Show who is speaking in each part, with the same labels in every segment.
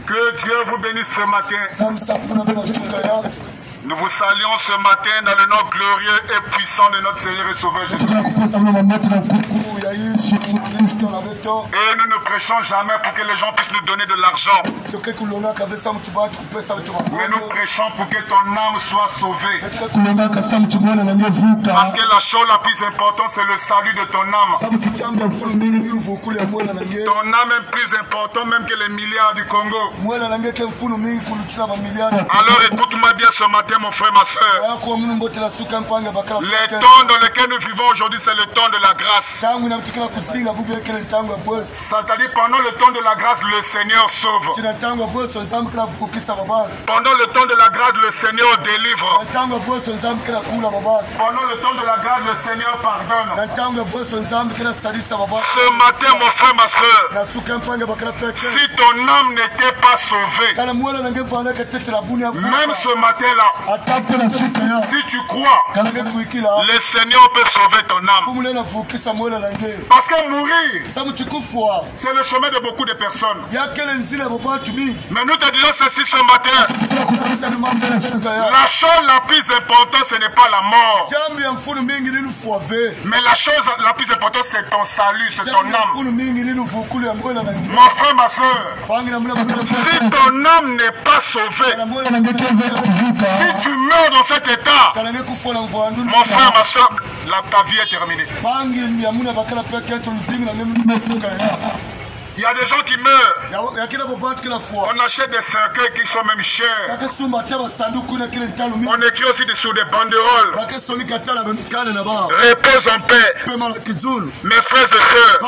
Speaker 1: Que Dieu vous bénisse ce matin. Nous vous saluons ce matin dans le nom glorieux et puissant de notre Seigneur et Sauveur Jésus-Christ. Et nous ne prêchons jamais pour que les gens puissent nous donner de l'argent. Mais nous prêchons pour que ton âme soit sauvée. Parce que la chose la plus importante, c'est le salut de ton âme. Ton âme est plus importante même que les milliards du Congo. Alors écoute-moi bien ce matin, mon frère, ma soeur. Les temps dans lesquels nous vivons aujourd'hui, c'est le temps de la grâce. C'est-à-dire pendant le temps de la grâce, le Seigneur sauve. Pendant le temps de la grâce, le Seigneur délivre. Pendant le temps de la grâce, le Seigneur pardonne. Ce matin, mon frère, ma soeur, si ton âme n'était pas sauvée, même ce matin-là, si tu crois, le Seigneur peut sauver ton âme. Parce que mourir, c'est le chemin de beaucoup de personnes. Mais nous te disons ceci ce matin. La chose la plus importante, ce n'est pas la mort. Mais la chose la plus importante, c'est ton salut, c'est ton âme. Mon frère, ma soeur, si ton âme n'est pas sauvée, si tu meurs dans cet état, mon frère, ma soeur, ta vie est terminée. Il y a des gens qui meurent. On achète des cercueils qui sont même chers. On écrit aussi sur des banderoles. Repose en paix. Mes frères et sœurs.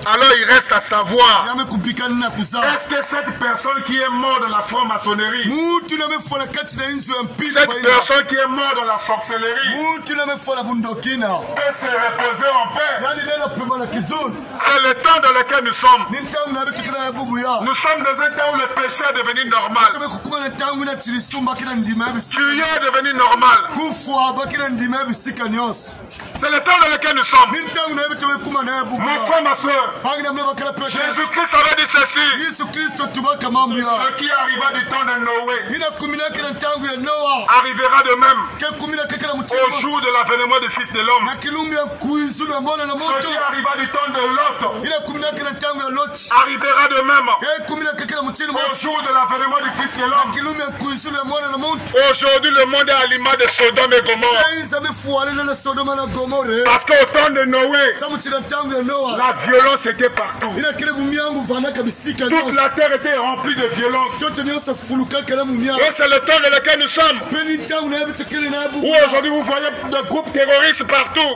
Speaker 1: Alors il reste à savoir, est-ce que cette personne qui est morte dans la franc-maçonnerie, cette personne qui est morte dans la sorcellerie, peut se reposer en paix? C'est le temps dans lequel nous sommes. Nous sommes dans un temps où le péché est devenu normal. Tu es devenu normal. C'est le temps dans lequel nous sommes. Mon frère, ma soeur, Jésus-Christ avait dit ceci. Ce qui arriva du temps de Noé arrivera de même au jour de l'avènement du Fils de l'homme. Ce qui arriva du temps de Lot arrivera de même au jour de l'avènement du Fils de l'homme. Aujourd'hui, le monde est à l'image de Sodome et Gomorrhe. Parce qu'au temps de Noé, la violence était partout. Toute la terre était remplie de violence. Et c'est le temps dans lequel nous sommes. Où aujourd'hui vous voyez des groupes terroristes partout.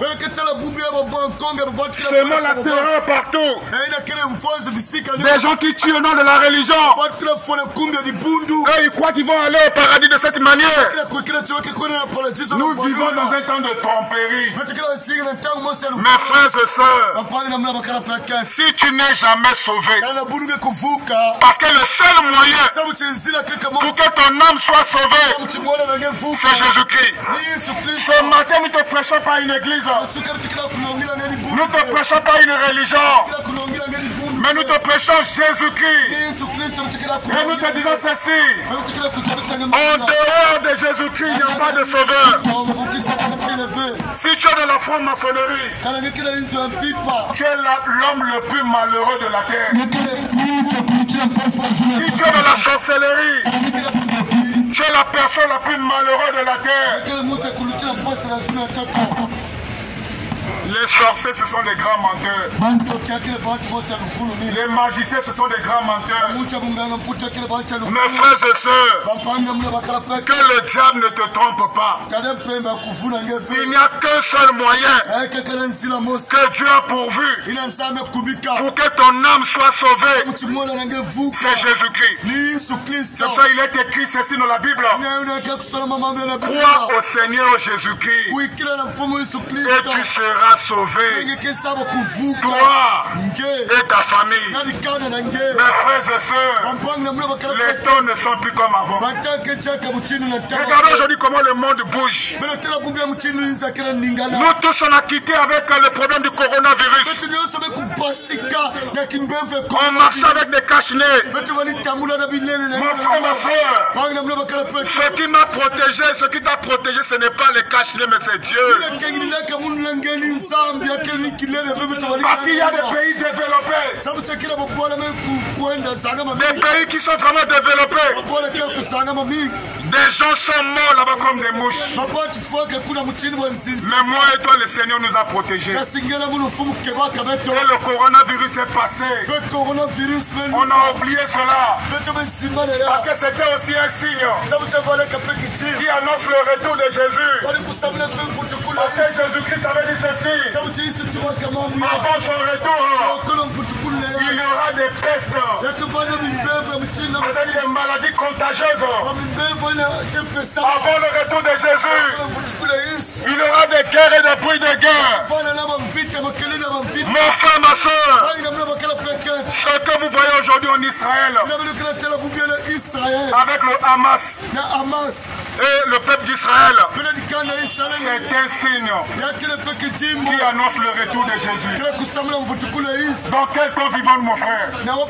Speaker 1: Seulement la terreur partout. Des gens qui tuent au nom de la religion. Et ils croient qu'ils vont aller au paradis de cette manière. Nous vivons dans un temps de tromperie. Mes frères et sœurs, si tu n'es jamais sauvé, parce que le seul moyen pour que ton âme soit sauvée, c'est Jésus-Christ. Ce matin, nous ne te prêchons pas une église, nous ne te prêchons pas une religion, mais nous te prêchons Jésus-Christ. Et nous te disons ceci: en dehors de Jésus-Christ, il n'y a pas de sauveur. Si tu es de la franc-maçonnerie, tu es l'homme le plus malheureux de la terre. Si tu es de la sorcellerie, tu es la personne la plus malheureuse de la terre. Les sorciers, ce sont des grands menteurs. Les magiciens, ce sont des grands menteurs. Mes frères et sœurs, que le diable ne te trompe pas. Il n'y a qu'un seul moyen que Dieu a pourvu pour que ton âme soit sauvée. C'est Jésus-Christ. C'est ça, il est écrit ceci dans la Bible. Crois au Seigneur Jésus-Christ et tu seras sera sauvé. Toi et ta famille. Mes frères et sœurs, les temps ne sont plus comme avant. Regardez aujourd'hui comment le monde bouge. Nous tous on a quitté avec le problème du coronavirus. On marchait avec des cache-nez. Mon frère, ma soeur, ce qui m'a protégé, ce qui t'a protégé, ce n'est pas les cache-nez, mais c'est Dieu. Parce qu'il y a des pays développés. Des pays qui sont vraiment développés. Des gens sont morts là-bas comme des mouches. Mais moi et toi, le Seigneur nous a protégés. Et le coronavirus est passé. On a oublié cela. Parce que c'était aussi un signe qui annonce le retour de Jésus. Parce que Jésus-Christ avait dit ceci. Avant son retour, il y aura des pestes. C'est-à-dire des maladies contagieuses. Avant le retour de Jésus, il y aura des guerres et des bruits de guerre. Mon frère, ma soeur, ce que vous voyez aujourd'hui en Israël, avec le Hamas et le peuple d'Israël, c'est un signe qui annonce le retour de Jésus. Dans quel temps vivons-nous, mon frère? Dans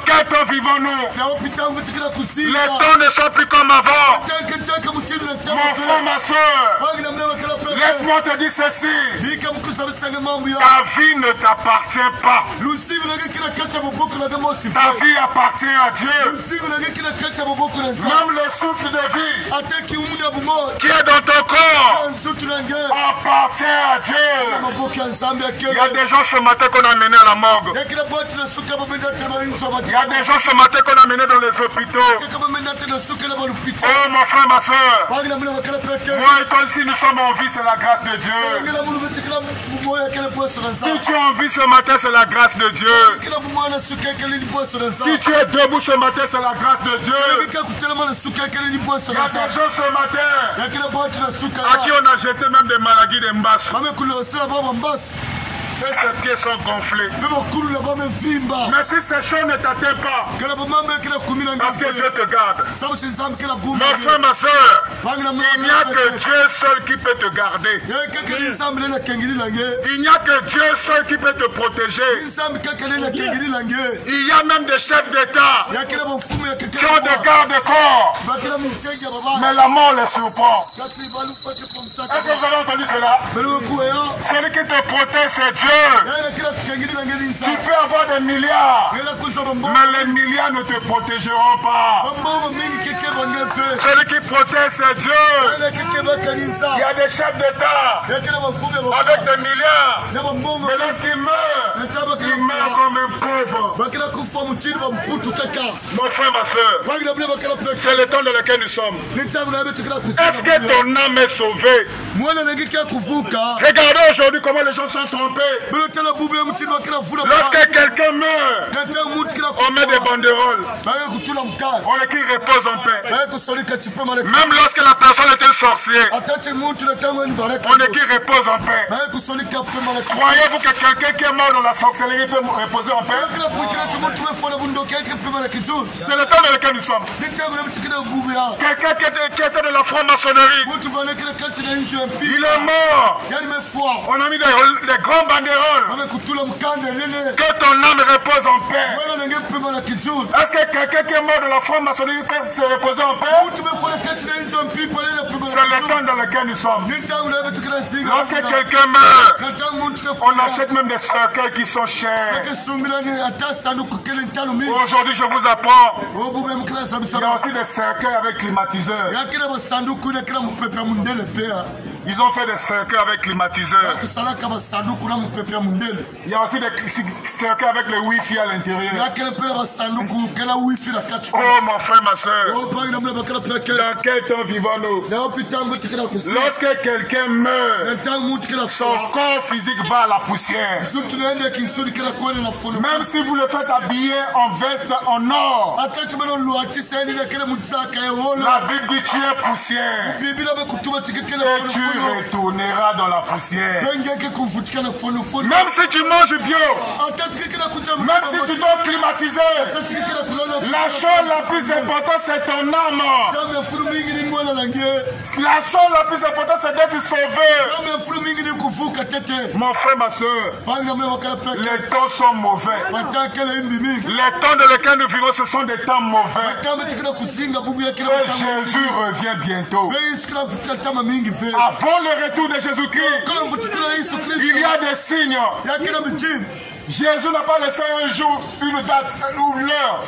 Speaker 1: quel temps vivons-nous? Les temps ne sont plus comme avant. Mon frère, ma soeur, laisse-moi te dire ceci. Ta vie ne t'appartient pas. Ta vie appartient à Dieu. Même le souffle de vie qui est dans ton corps appartient à Dieu. Il y a des gens ce matin qu'on a menés à la morgue. Il y a des gens ce matin qu'on a menés dans les hôpitaux. Oh mon frère, ma soeur, moi et toi ici nous sommes en vie, c'est la grâce de Dieu. Si tu es en vie ce matin, c'est la grâce de Dieu. Si tu es debout ce matin, c'est la grâce de Dieu. Il y a des gens ce matin à qui on a jeté même des maladies des mbasses. Et ses pieds sont gonflés. Mais si ces choses ne t'atteignent pas, parce que Dieu te garde. Mon frère, ma soeur, il n'y a que Dieu seul qui peut te garder. Il n'y a que Dieu seul qui peut te protéger. Il y a même des chefs d'État qui ont des gardes-corps. Mais la mort les surprend. Est-ce que vous avez entendu cela? Celui qui te protège, c'est Dieu. Tu peux avoir des milliards, mais les milliards ne te protégeront pas. Celui qui protège, c'est Dieu. Il y a des chefs d'État avec des milliards, mais lorsqu'ils meurent, ils meurent comme un pauvre. Mon frère, ma soeur, c'est le temps dans lequel nous sommes. Est-ce que ton âme est sauvée? Regardez aujourd'hui comment les gens sont trompés. Lorsque quelqu'un meurt, on met des banderoles. On écrit repose en paix. Même lorsque la personne est un sorcier, on écrit repose en paix. Croyez-vous que quelqu'un qui est mort dans la sorcellerie peut reposer en paix? C'est le temps dans lequel nous sommes. Quelqu'un qui était de la franc-maçonnerie, il est mort. On a mis des grands banderoles. Que ton âme repose en paix. Est-ce que quelqu'un qui est mort de la franc-maçonnerie peut se reposer en paix? C'est le temps dans lequel nous sommes. Lorsque quelqu'un meurt, on achète même des cercueils qui sont chers. Aujourd'hui, je vous apprends, il y a aussi des cercueils avec climatiseurs. Ils ont fait des cercueils avec climatiseurs. Il y a aussi des cercueils avec le Wi-Fi à l'intérieur. Oh mon frère, ma soeur, dans quel temps vivons-nous? Lorsque quelqu'un meurt, son corps physique va à la poussière. Même si vous le faites habiller en veste en or, la Bible dit tu es poussière. Et tu retourneras dans la poussière. Même si tu manges bio, même si tu dois climatiser, la chose la plus importante c'est ton âme. La chose la plus importante c'est d'être sauvé. Mon frère, ma soeur, les temps sont mauvais. Les temps dans lesquels nous vivons, ce sont des temps mauvais. Et Jésus revient bientôt. Avant le retour de Jésus-Christ, il y a des signes. Jésus n'a pas laissé un jour, une date ou l'heure.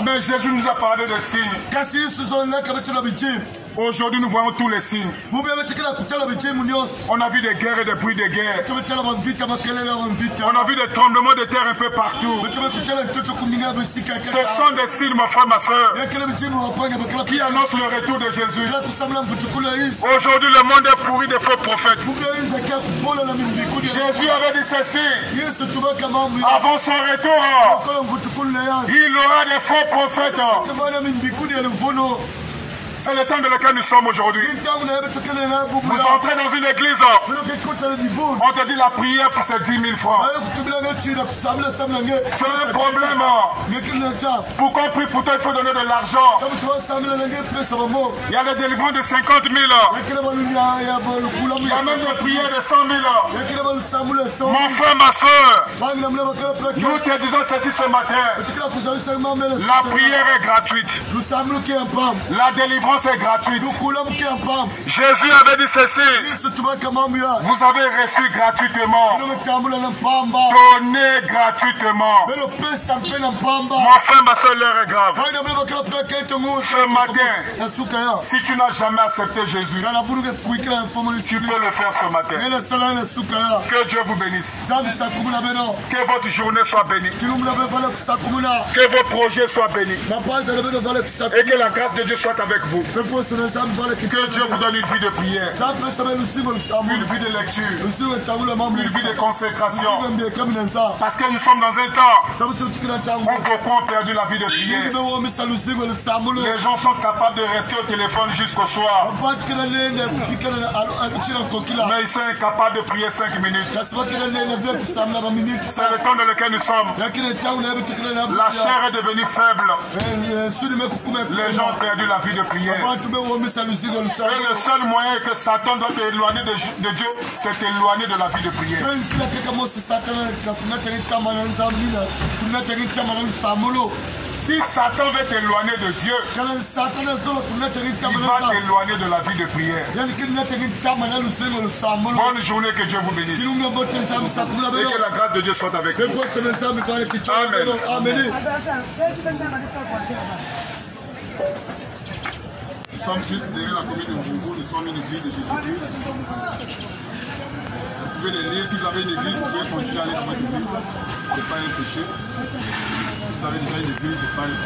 Speaker 1: Mais Jésus nous a parlé de signes. Aujourd'hui, nous voyons tous les signes. On a vu des guerres et des bruits de guerre. On a vu des tremblements de terre un peu partout. Ce sont des signes, mon frère, ma soeur, qui annoncent le retour de Jésus. Aujourd'hui, le monde est pourri de faux prophètes. Jésus avait dit ceci. Avant son retour, il aura des faux prophètes. C'est le temps dans lequel nous sommes aujourd'hui. Vous entrez dans une église, on te dit la prière pour ces 10 000 francs. Tu as un problème. Pour qu'on prie pour toi, il faut donner de l'argent. Il y a des délivrances de 50 000. Il y a même des prières de 100 000. Mon frère, ma soeur, nous te disons ceci ce matin. La prière est gratuite. La délivrance est gratuite. Jésus avait dit ceci. Vous avez reçu gratuitement. Donnez gratuitement. Mon frère, ma soeur, l'heure est grave. Ce matin, si tu n'as jamais accepté Jésus, tu peux le faire ce matin. Que Dieu vous bénisse. Que votre journée soit bénie. Que vos projets soient bénis. Et que la grâce de Dieu soit avec vous. Que Dieu vous donne une vie de prière, une vie de lecture, une vie de consécration. Parce que nous sommes dans un temps où beaucoup ont perdu la vie de prière. Les gens sont capables de rester au téléphone jusqu'au soir, mais ils sont incapables de prier 5 minutes. C'est le temps dans lequel nous sommes. La chair est devenue faible. Les gens ont perdu la vie de prière. Et le seul moyen que Satan doit t'éloigner de Dieu, c'est t'éloigner de la vie de prière. Si Satan veut t'éloigner de Dieu, il va t'éloigner de la vie de prière. Bonne journée, que Dieu vous bénisse. Et que la grâce de Dieu soit avec vous. Amen. Amen. Nous sommes juste derrière la commune de Mbungu, nous sommes une église de Jésus-Christ. Vous pouvez les lire, si vous avez une église, vous pouvez continuer à aller dans votre église. Ce n'est pas un péché. Si vous avez déjà une église, ce n'est pas un péché.